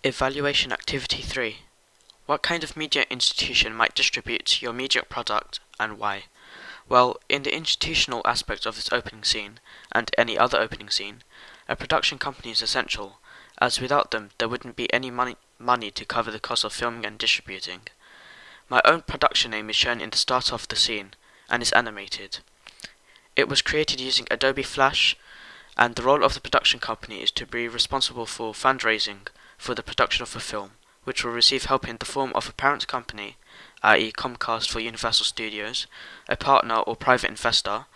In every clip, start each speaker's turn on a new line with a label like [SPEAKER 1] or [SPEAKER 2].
[SPEAKER 1] Evaluation Activity 3. What kind of media institution might distribute your media product and why? Well, in the institutional aspect of this opening scene, and any other opening scene, a production company is essential, as without them there wouldn't be any money to cover the cost of filming and distributing. My own production name is shown in the start of the scene, and is animated. It was created using Adobe Flash, and the role of the production company is to be responsible for fundraising for the production of a film, which will receive help in the form of a parent company, i.e. Comcast for Universal Studios, a partner or private investor,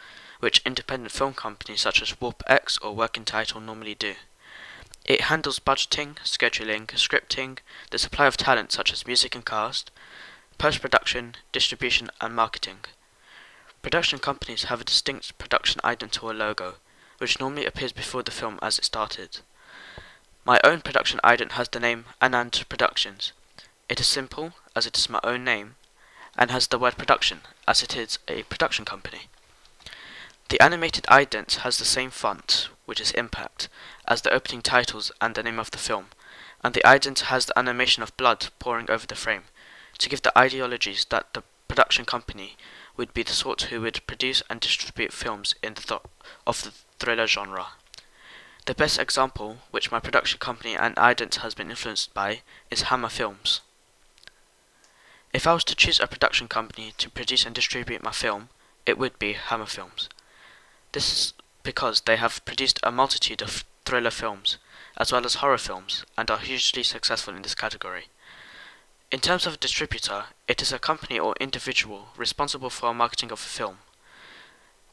[SPEAKER 1] which independent film companies such as WarpX or Working Title normally do. It handles budgeting, scheduling, scripting, the supply of talent such as music and cast, post-production, distribution and marketing. Production companies have a distinct production ident or logo, which normally appears before the film as it started. My own production ident has the name Anand Productions. It is simple, as it is my own name, and has the word production, as it is a production company. The animated ident has the same font, which is Impact, as the opening titles and the name of the film, and the ident has the animation of blood pouring over the frame, to give the ideologies that the production company would be the sort who would produce and distribute films in of the thriller genre. The best example, which my production company and ident has been influenced by, is Hammer Films. If I was to choose a production company to produce and distribute my film, it would be Hammer Films. This is because they have produced a multitude of thriller films, as well as horror films, and are hugely successful in this category. In terms of a distributor, it is a company or individual responsible for marketing of a film.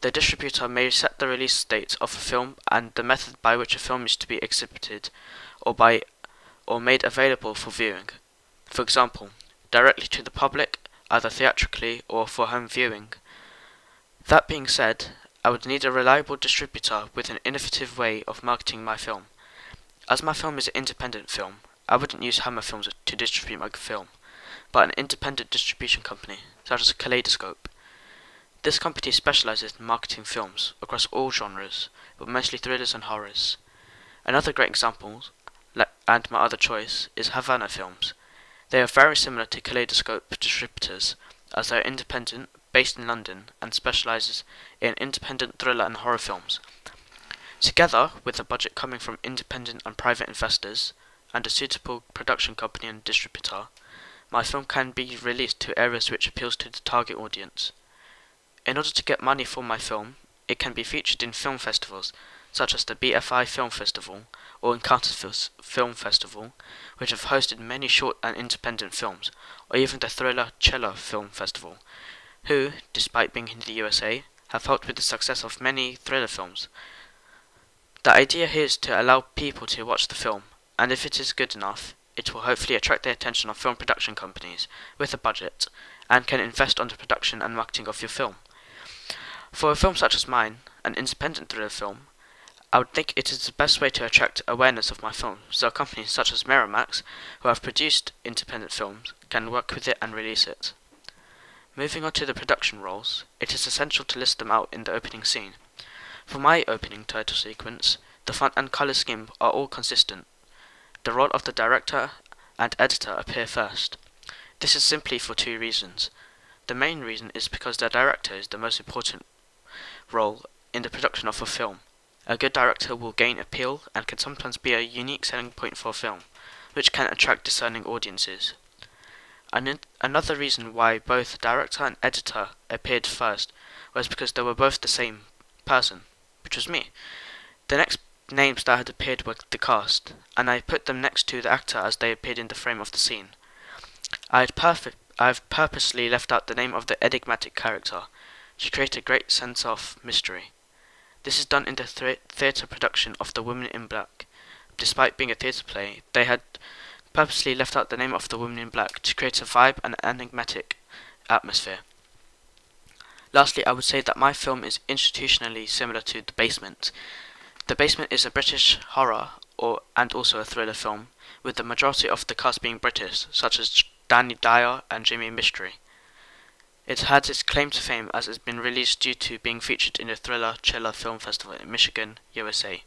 [SPEAKER 1] The distributor may set the release date of a film and the method by which a film is to be exhibited or made available for viewing. For example, directly to the public, either theatrically or for home viewing. That being said, I would need a reliable distributor with an innovative way of marketing my film. As my film is an independent film, I wouldn't use Hammer Films to distribute my film, but an independent distribution company, such as Kaleidoscope. This company specializes in marketing films across all genres, but mostly thrillers and horrors. Another great example, and my other choice, is Havana Films. They are very similar to Kaleidoscope distributors, as they are independent, based in London, and specializes in independent thriller and horror films. Together, with a budget coming from independent and private investors, and a suitable production company and distributor, my film can be released to areas which appeals to the target audience. In order to get money for my film, it can be featured in film festivals, such as the BFI Film Festival or Encounters Film Festival, which have hosted many short and independent films, or even the Thriller Cello Film Festival, who, despite being in the USA, have helped with the success of many thriller films. The idea here is to allow people to watch the film, and if it is good enough, it will hopefully attract the attention of film production companies with a budget, and can invest on the production and marketing of your film. For a film such as mine, an independent thriller film, I would think it is the best way to attract awareness of my film, so companies such as Miramax, who have produced independent films, can work with it and release it. Moving on to the production roles, it is essential to list them out in the opening scene. For my opening title sequence, the font and colour scheme are all consistent. The role of the director and editor appear first. This is simply for two reasons. The main reason is because the director is the most important role in the production of a film. A good director will gain appeal and can sometimes be a unique selling point for a film, which can attract discerning audiences. Another reason why both director and editor appeared first was because they were both the same person, which was me. The next names that had appeared were the cast, and I put them next to the actor as they appeared in the frame of the scene. I have purposely left out the name of the enigmatic character to create a great sense of mystery. This is done in the theatre production of The Woman in Black. Despite being a theatre play, they had purposely left out the name of The Woman in Black to create a vibe and an enigmatic atmosphere. Lastly, I would say that my film is institutionally similar to The Basement. The Basement is a British horror and also a thriller film, with the majority of the cast being British, such as Danny Dyer and Jimmy Mystery. It had its claim to fame as it has been released due to being featured in the Thriller Cello Film Festival in Michigan, USA.